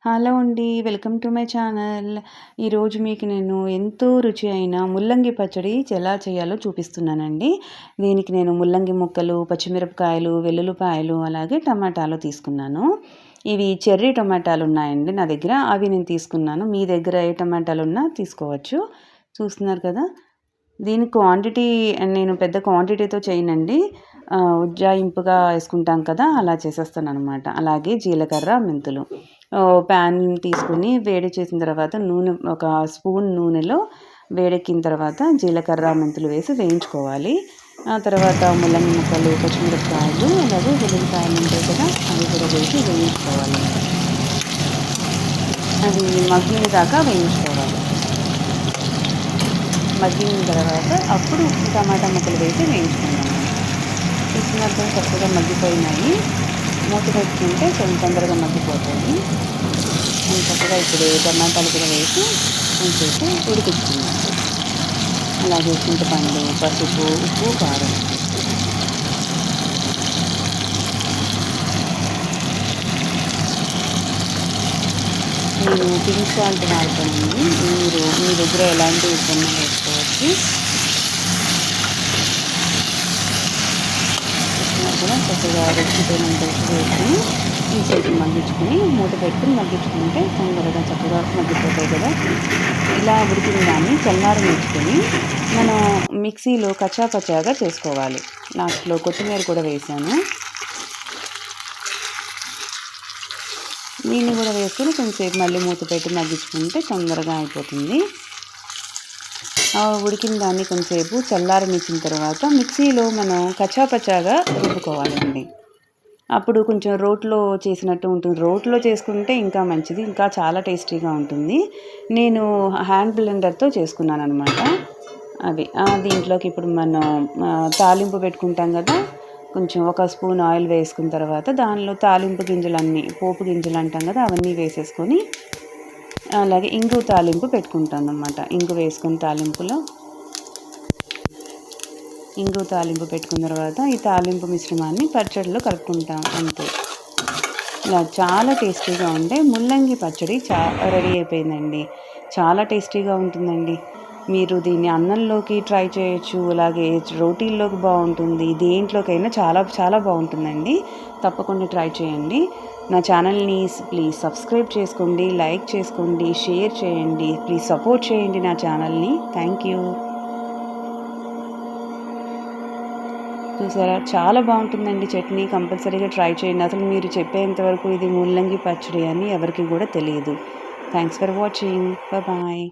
Hello అండి. Welcome to my channel. ఈరోజు మీకు నేను ఎంతో రుచి అయిన ముల్లంగి పచ్చడి ఎలా చేయాలో చూపిస్తున్నానండి. దీనికి నేను ముల్లంగి ముక్కలు, పచ్చిమిరపకాయలు, వెల్లుల్లిపాయలు అలాగే టమాటాలు తీసుకున్నాను. ఇవి చెర్రీ టమాటాలు ఉన్నాయండి నా దగ్గర. అవి నేను తీసుకున్నాను. మీ దగ్గర ఏ టమాటాలున్నా తీసుకోవచ్చు. చూస్తున్నారు కదా! దీని క్వాంటిటీ నేను పెద్ద క్వాంటిటీతో చేయనండి. ఉజ్జాయింపుగా వేసుకుంటాం కదా! అలా చేసేస్తాననమాట. అలాగే జీలకర్ర, మెంతులు. ప్యాన్ తీసుకొని వేడి చేసిన తర్వాత నూనె ఒక స్పూన్ నూనెలో వేడెక్కిన తర్వాత జీలకర్ర, మెంతులు వేసి వేయించుకోవాలి. ఆ తర్వాత ముల్లంగి ముక్కలు, పచ్చిమిరపకాయలు అలాగే వెల్లుల్లిపాయలు ఉంటాయి కదా! అవి కూడా వేసి వేయించుకోవాలి. అది మగ్గిన దాకా వేయించుకోవాలి. మగ్గిన తర్వాత అప్పుడు టమాటా ముక్కలు వేసి వేయించుకుందాం. చూసినప్పుడు చక్కగా మగ్గిపోయినాయి. మూత పెట్టుకుంటే కొంచెం తొందరగా మగ్గిపోతాయి. నేను చక్కగా ఇప్పుడు టమాటాలు కూడా వేసి కొంచెంసేపు ఉడికించుకున్నాను. అలాగే చింతపండు, పసుపు, ఉప్పు, కారం. నేను పింక్ సాల్ట్ వాడతానండి. మీ దగ్గర ఎలాంటి ఉప్పన్నా వేసుకోవచ్చు. కూడా చక్కగా రెచ్చిపోయినంత వేసి తీసేసి మగ్గించుకొని మూత పెట్టుకుని మగ్గించుకుంటే తొందరగా చక్కగా మగ్గిపోతాయి కదా! ఇలా ఉడికిన దాన్ని చల్లారనిచ్చుకొని మనం మిక్సీలో కచ్చాపచ్చాగా చేసుకోవాలి. లాస్ట్లో కొత్తిమీర కూడా వేసాను. దీన్ని కూడా వేసుకొని కొంచెంసేపు మళ్ళీ మూత పెట్టి మగ్గించుకుంటే తొందరగా అయిపోతుంది. ఉడికిన దాన్ని కొంచెంసేపు చల్లారనిచ్చిన తర్వాత మిక్సీలో మనం కచ్చాపచ్చాగా రుబ్బుకోవాలండి. అప్పుడు కొంచెం రోట్లో చేసినట్టు ఉంటుంది. రోట్లో చేసుకుంటే ఇంకా మంచిది, ఇంకా చాలా టేస్టీగా ఉంటుంది. నేను హ్యాండ్ బ్లెండర్తో చేసుకున్నానమాట. దీంట్లోకి ఇప్పుడు మనం తాలింపు పెట్టుకుంటాం కదా! కొంచెం ఒక స్పూన్ ఆయిల్ వేసుకున్న తర్వాత దానిలో తాలింపు గింజలన్నీ, పోపు గింజలు అంటాం కదా! అవన్నీ వేసేసుకొని అలాగే ఇంగు తాలింపు పెట్టుకుంటాను అన్నమాట. ఇంగు వేసుకొని ఇంగు తాలింపు పెట్టుకున్న తర్వాత ఈ తాలింపు మిశ్రమాన్ని పచ్చడిలో కలుపుకుంటాం అంతే. ఇలా చాలా టేస్టీగా ఉండే ముల్లంగి పచ్చడి రెడీ అయిపోయిందండి. చాలా టేస్టీగా ఉంటుందండి. మీరు దీన్ని అన్నంలోకి ట్రై చేయొచ్చు, అలాగే రోటీల్లోకి బాగుంటుంది, దేంట్లోకైనా చాలా చాలా బాగుంటుందండి. తప్పకుండా ట్రై చేయండి. నా ఛానల్ని ప్లీజ్ సబ్స్క్రైబ్ చేసుకోండి, లైక్ చేసుకోండి, షేర్ చేయండి. ప్లీజ్ సపోర్ట్ చేయండి నా ఛానల్ని. Thank you. చూసారా, చాలా బాగుంటుందండి చట్నీ. కంపల్సరీగా ట్రై చేయండి. అసలు మీరు చెప్పేంతవరకు ఇది ముల్లంగి పచ్చడి అని ఎవరికి కూడా తెలియదు. Thanks for watching. బాయ్.